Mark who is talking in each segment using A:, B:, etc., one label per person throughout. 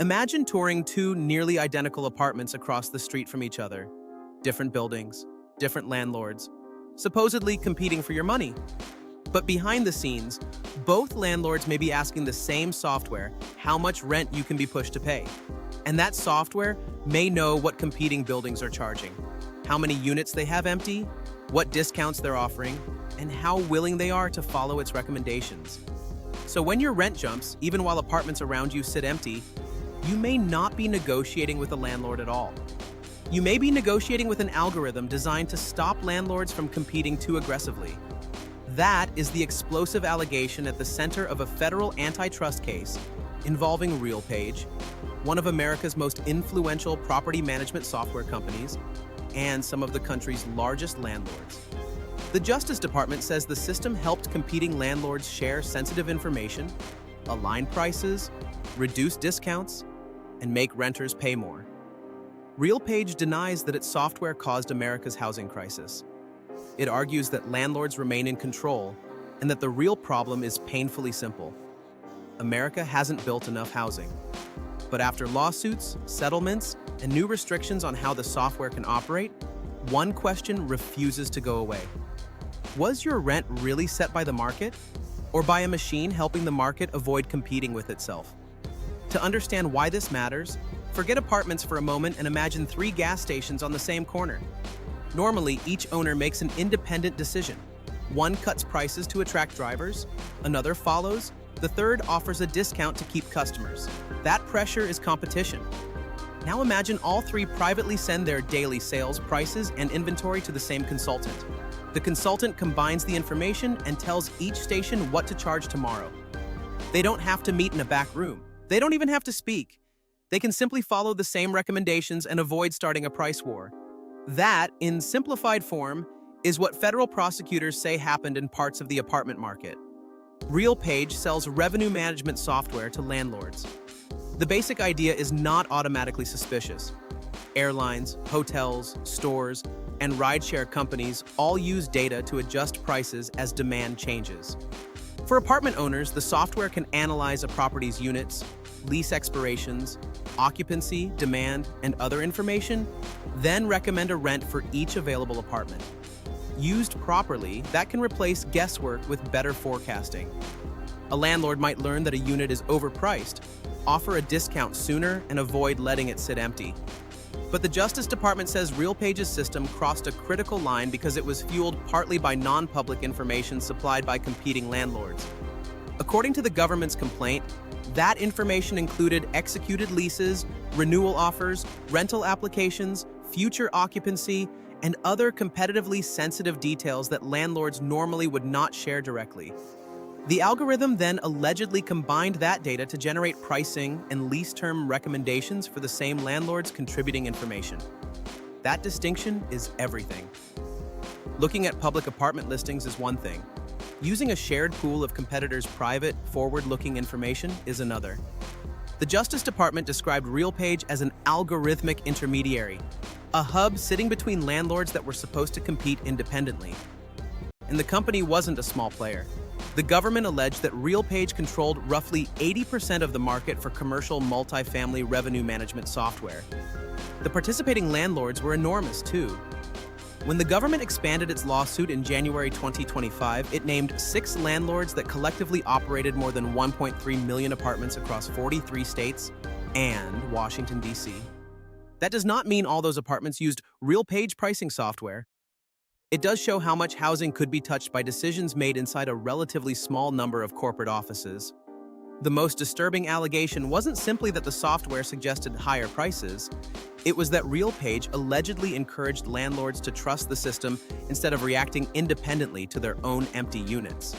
A: Imagine touring two nearly identical apartments across the street from each other. Different buildings, different landlords, supposedly competing for your money. But behind the scenes, both landlords may be asking the same software how much rent you can be pushed to pay. And that software may know what competing buildings are charging, how many units they have empty, what discounts they're offering, and how willing they are to follow its recommendations. So when your rent jumps, even while apartments around you sit empty, you may not be negotiating with a landlord at all. You may be negotiating with an algorithm designed to stop landlords from competing too aggressively. That is the explosive allegation at the center of a federal antitrust case involving RealPage, one of America's most influential property management software companies, and some of the country's largest landlords. The Justice Department says the system helped competing landlords share sensitive information, align prices, reduce discounts, and make renters pay more. RealPage denies that its software caused America's housing crisis. It argues that landlords remain in control and that the real problem is painfully simple. America hasn't built enough housing. But after lawsuits, settlements, and new restrictions on how the software can operate, one question refuses to go away. Was your rent really set by the market, or by a machine helping the market avoid competing with itself? To understand why this matters, forget apartments for a moment and imagine 3 gas stations on the same corner. Normally, each owner makes an independent decision. One cuts prices to attract drivers, another follows, the third offers a discount to keep customers. That pressure is competition. Now imagine all 3 privately send their daily sales, prices, and inventory to the same consultant. The consultant combines the information and tells each station what to charge tomorrow. They don't have to meet in a back room. They don't even have to speak. They can simply follow the same recommendations and avoid starting a price war. That, in simplified form, is what federal prosecutors say happened in parts of the apartment market. RealPage sells revenue management software to landlords. The basic idea is not automatically suspicious. Airlines, hotels, stores, and rideshare companies all use data to adjust prices as demand changes. For apartment owners, the software can analyze a property's units, lease expirations, occupancy, demand, and other information, then recommend a rent for each available apartment. Used properly, that can replace guesswork with better forecasting. A landlord might learn that a unit is overpriced, offer a discount sooner, and avoid letting it sit empty. But the Justice Department says RealPage's system crossed a critical line because it was fueled partly by non-public information supplied by competing landlords. According to the government's complaint, that information included executed leases, renewal offers, rental applications, future occupancy, and other competitively sensitive details that landlords normally would not share directly. The algorithm then allegedly combined that data to generate pricing and lease term recommendations for the same landlords contributing information. That distinction is everything. Looking at public apartment listings is one thing. Using a shared pool of competitors' private, forward-looking information is another. The Justice Department described RealPage as an algorithmic intermediary, a hub sitting between landlords that were supposed to compete independently. And the company wasn't a small player. The government alleged that RealPage controlled roughly 80% of the market for commercial multifamily revenue management software. The participating landlords were enormous, too. When the government expanded its lawsuit in January 2025, it named 6 landlords that collectively operated more than 1.3 million apartments across 43 states and Washington, D.C. That does not mean all those apartments used RealPage pricing software. It does show how much housing could be touched by decisions made inside a relatively small number of corporate offices. The most disturbing allegation wasn't simply that the software suggested higher prices. It was that RealPage allegedly encouraged landlords to trust the system instead of reacting independently to their own empty units.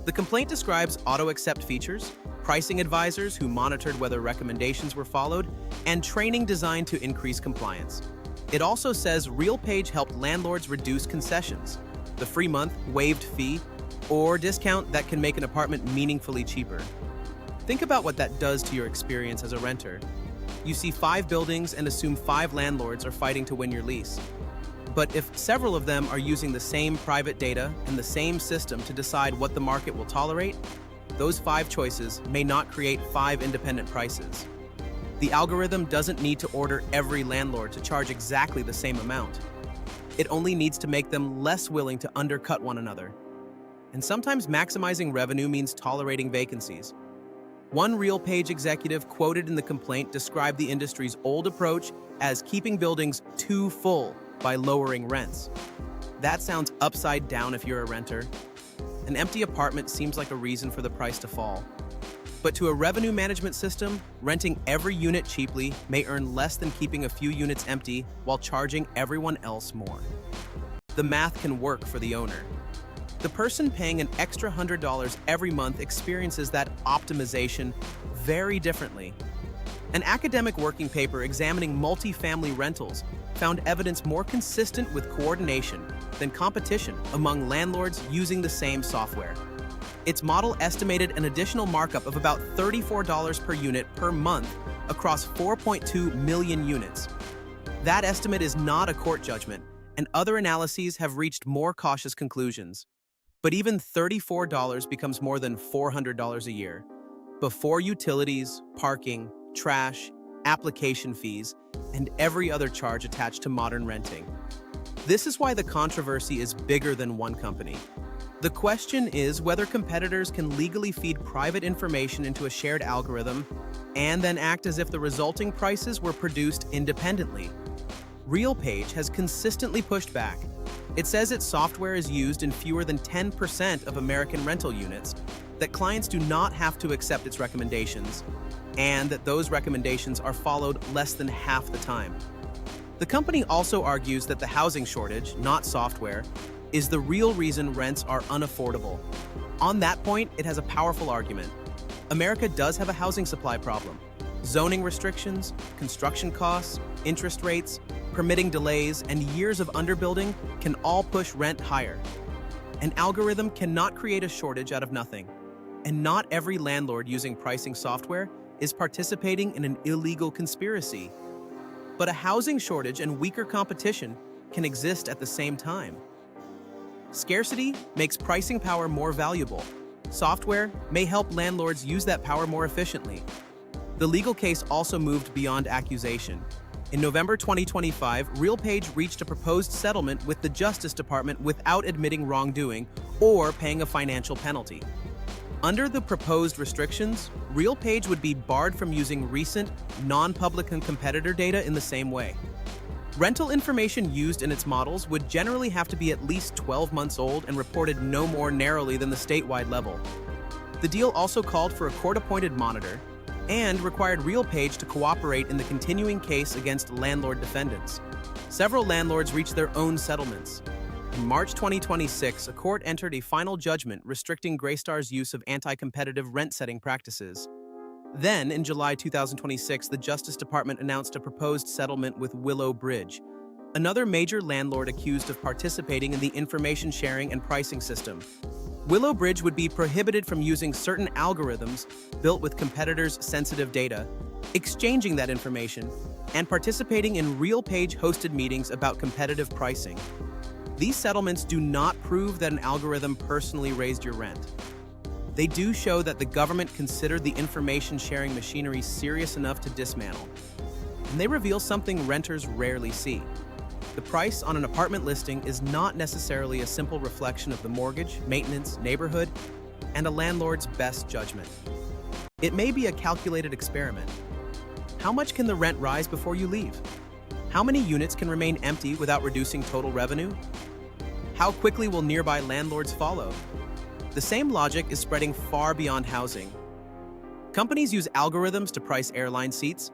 A: The complaint describes auto-accept features, pricing advisors who monitored whether recommendations were followed, and training designed to increase compliance. It also says RealPage helped landlords reduce concessions, the free month, waived fee, or discount that can make an apartment meaningfully cheaper. Think about what that does to your experience as a renter. You see 5 buildings and assume 5 landlords are fighting to win your lease. But if several of them are using the same private data and the same system to decide what the market will tolerate, those 5 choices may not create 5 independent prices. The algorithm doesn't need to order every landlord to charge exactly the same amount. It only needs to make them less willing to undercut one another. And sometimes maximizing revenue means tolerating vacancies. One RealPage executive quoted in the complaint described the industry's old approach as keeping buildings too full by lowering rents. That sounds upside down if you're a renter. An empty apartment seems like a reason for the price to fall. But to a revenue management system, renting every unit cheaply may earn less than keeping a few units empty while charging everyone else more. The math can work for the owner. The person paying an extra $100 every month experiences that optimization very differently. An academic working paper examining multifamily rentals found evidence more consistent with coordination than competition among landlords using the same software. Its model estimated an additional markup of about $34 per unit per month across 4.2 million units. That estimate is not a court judgment, and other analyses have reached more cautious conclusions. But even $34 becomes more than $400 a year, before utilities, parking, trash, application fees, and every other charge attached to modern renting. This is why the controversy is bigger than one company. The question is whether competitors can legally feed private information into a shared algorithm and then act as if the resulting prices were produced independently. RealPage has consistently pushed back. It says its software is used in fewer than 10% of American rental units, that clients do not have to accept its recommendations, and that those recommendations are followed less than half the time. The company also argues that the housing shortage, not software, is the real reason rents are unaffordable. On that point, it has a powerful argument. America does have a housing supply problem. Zoning restrictions, construction costs, interest rates, permitting delays, and years of underbuilding can all push rent higher. An algorithm cannot create a shortage out of nothing, and not every landlord using pricing software is participating in an illegal conspiracy. But a housing shortage and weaker competition can exist at the same time. Scarcity makes pricing power more valuable. Software may help landlords use that power more efficiently. The legal case also moved beyond accusation. In November 2025, RealPage reached a proposed settlement with the Justice Department without admitting wrongdoing or paying a financial penalty. Under the proposed restrictions, RealPage would be barred from using recent, non-public and competitor data in the same way. Rental information used in its models would generally have to be at least 12 months old and reported no more narrowly than the statewide level. The deal also called for a court-appointed monitor and required RealPage to cooperate in the continuing case against landlord defendants. Several landlords reached their own settlements. In March 2026, a court entered a final judgment restricting Greystar's use of anti-competitive rent-setting practices. Then, in July 2026, the Justice Department announced a proposed settlement with Willow Bridge, another major landlord accused of participating in the information sharing and pricing system. Willow Bridge would be prohibited from using certain algorithms built with competitors' sensitive data, exchanging that information, and participating in RealPage-hosted meetings about competitive pricing. These settlements do not prove that an algorithm personally raised your rent. They do show that the government considered the information-sharing machinery serious enough to dismantle. And they reveal something renters rarely see. The price on an apartment listing is not necessarily a simple reflection of the mortgage, maintenance, neighborhood, and a landlord's best judgment. It may be a calculated experiment. How much can the rent rise before you leave? How many units can remain empty without reducing total revenue? How quickly will nearby landlords follow? The same logic is spreading far beyond housing. Companies use algorithms to price airline seats,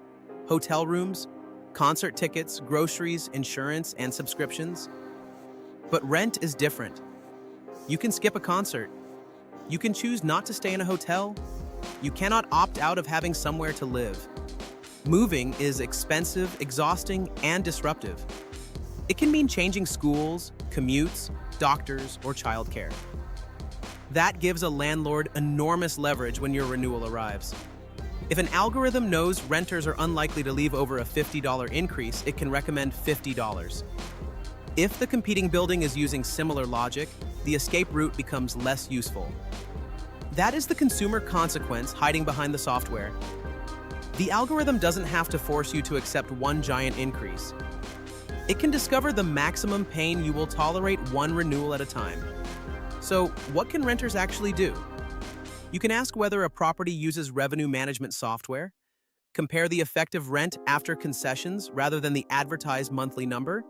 A: hotel rooms, concert tickets, groceries, insurance, and subscriptions. But rent is different. You can skip a concert. You can choose not to stay in a hotel. You cannot opt out of having somewhere to live. Moving is expensive, exhausting, and disruptive. It can mean changing schools, commutes, doctors, or childcare. That gives a landlord enormous leverage when your renewal arrives. If an algorithm knows renters are unlikely to leave over a $50 increase, it can recommend $50. If the competing building is using similar logic, the escape route becomes less useful. That is the consumer consequence hiding behind the software. The algorithm doesn't have to force you to accept one giant increase. It can discover the maximum pain you will tolerate one renewal at a time. So, what can renters actually do? You can ask whether a property uses revenue management software, compare the effective rent after concessions rather than the advertised monthly number,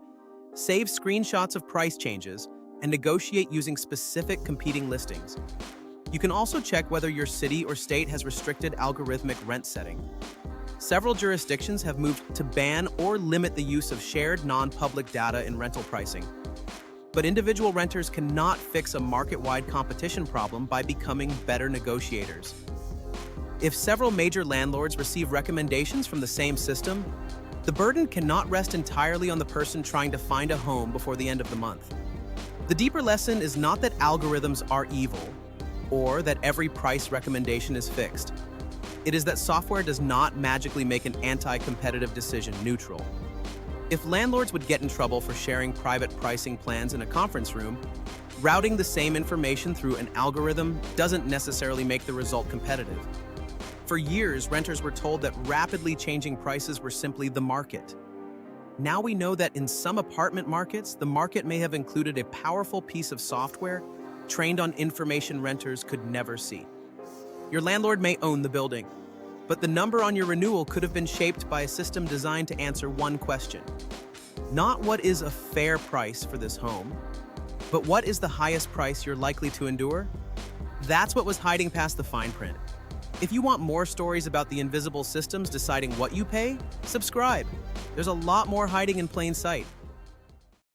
A: save screenshots of price changes, and negotiate using specific competing listings. You can also check whether your city or state has restricted algorithmic rent setting. Several jurisdictions have moved to ban or limit the use of shared non-public data in rental pricing. But individual renters cannot fix a market-wide competition problem by becoming better negotiators. If several major landlords receive recommendations from the same system, the burden cannot rest entirely on the person trying to find a home before the end of the month. The deeper lesson is not that algorithms are evil, or that every price recommendation is fixed. It is that software does not magically make an anti-competitive decision neutral. If landlords would get in trouble for sharing private pricing plans in a conference room, routing the same information through an algorithm doesn't necessarily make the result competitive. For years, renters were told that rapidly changing prices were simply the market. Now we know that in some apartment markets, the market may have included a powerful piece of software trained on information renters could never see. Your landlord may own the building, but the number on your renewal could have been shaped by a system designed to answer one question. Not what is a fair price for this home, but what is the highest price you're likely to endure? That's what was hiding past the fine print. If you want more stories about the invisible systems deciding what you pay, subscribe. There's a lot more hiding in plain sight.